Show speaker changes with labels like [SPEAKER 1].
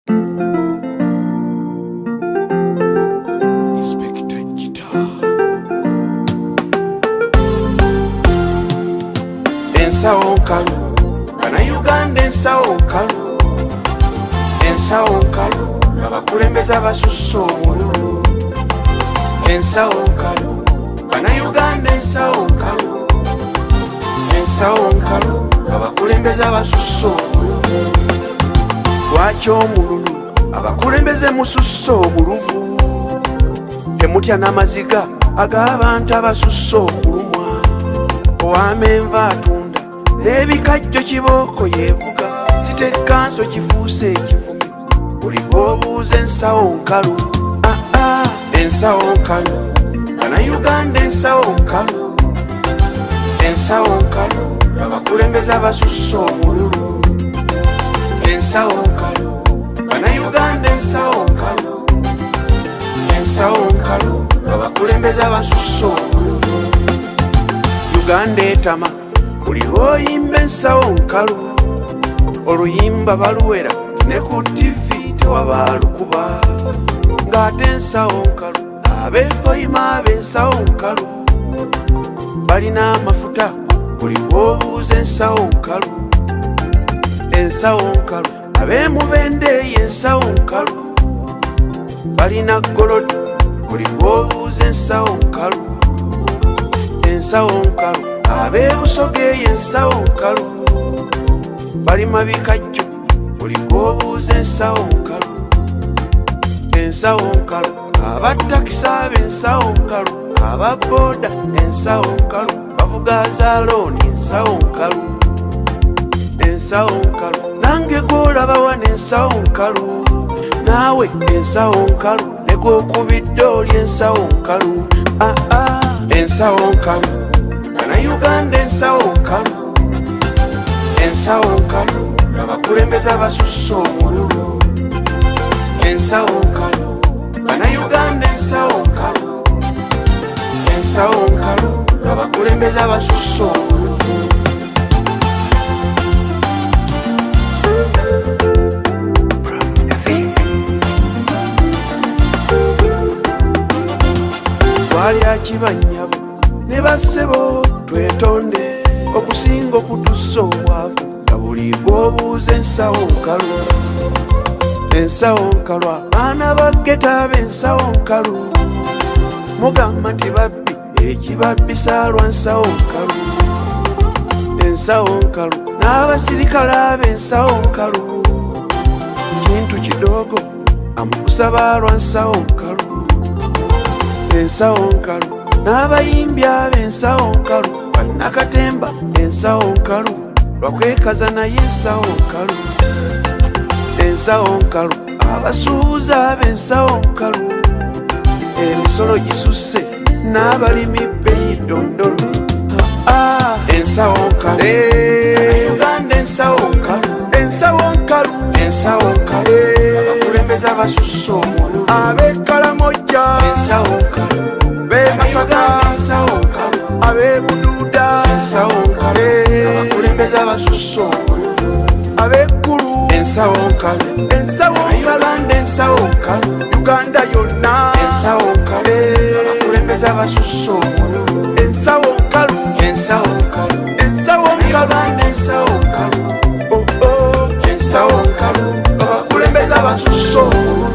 [SPEAKER 1] Ensawonkalu, Bannayuganda ensawonkalu, ensawonkalu, abakulembeze abasusse obululu. Ensawonkalu, Bannayuganda ensawonkalu, ensawonkalu, abakulembeze abasusse obuluvu. Lwaki omululu abakulembeze mususse obuluvu? Temutya n'amaziga ag'abantu abasusse okulumwa. Ow'amenva atunda n'ebikajjo kibooko yeevuga, zitekkanso kifuuse ekivumi. Buli bw'obuuza ensawonkalu, ensawonkalu, Bannayuganda ensawonkalu, ensawonkalu, abakulembeze abasusse obululu. Ensawonkalu, Bannayuganda ensawonkalu, ensawonkalu, abakulembeze abasusse obululu. Uganda etama buli lw'oyimba ensawonkalu, oluyimba baluwera ne ku TV tewaba lukuba. Ng'ate ensawonkalu, abeekoyima ab'ensawonkalu balina amafuta buli bw'obuuza ensawonkalu. Ensawonkalu, ab'emubende y'ensawonkalu balina golodi buli bw'obuuza ensawonkalu. Ensawonkalu, ab'ebusoga y'ensawonkalu balima bikajjo buli bw'obuuza ensawonkalu. Ensawonkalu, abatakisa ab'ensawonkalu, ababooda ensawonkalu, bavuga za looni ensawonkalu. Ensawonkalu, nange gw'olaba wano ensawonkalu, naawe ensawonkalu, ne gw'okubidde oli ensawonkalu. Ensawonkalu, Bannayuganda ensawonkalu, ensawonkalu, abakulembeze abasusse obululu. Ensawonkalu, Bannayuganda ensawonkalu, ensawonkalu, abakulembeze abasusse obululu. Twali akibanyabo ne bassebo twetonde okusinga okutussa obwavu, nga buli gw'obuuza ensawonkalu. Ensawonkalu, abaana bageta ab'ensawonkalu mugamba nti babbi, ekibabbisa lwa nsawonkalu. Ensawonkalu, n'abasirikale ab'ensawonkalu kintu kidogo amukusaba lwa nsawonkalu. Ensawonkalu, n'abayimbi ab'ensawonkalu, bannakatemba ensawonkalu, lwakwekaza naye ensawonkalu. Ensawonkalu, abasuubuzi ab'ensawonkalu, emisolo gisusse n'abalimi bbeeyi ddondolo. Ensawonkalu, Bannayuganda ensawonkalu, ensawonkalu, ensawonkalu, abakulembeze abasusse omululu. Ab'ekkalamojja ensawonkalu, b'e Masaka ensawonkalu, ab'e-Bududa ensawonkalu, abakulembeze abasusse omululu. Ab'ekkulu ensawonkalu, ensawonkalu, ensawonkalu, Uganda yonna ensawonkalu, abakulembeze abasusse omululu. Ensawonkalu, ensawonkalu, ensawonkalu, ensawonkalu, ensawonkalu, abakulembeze abasusse omululu.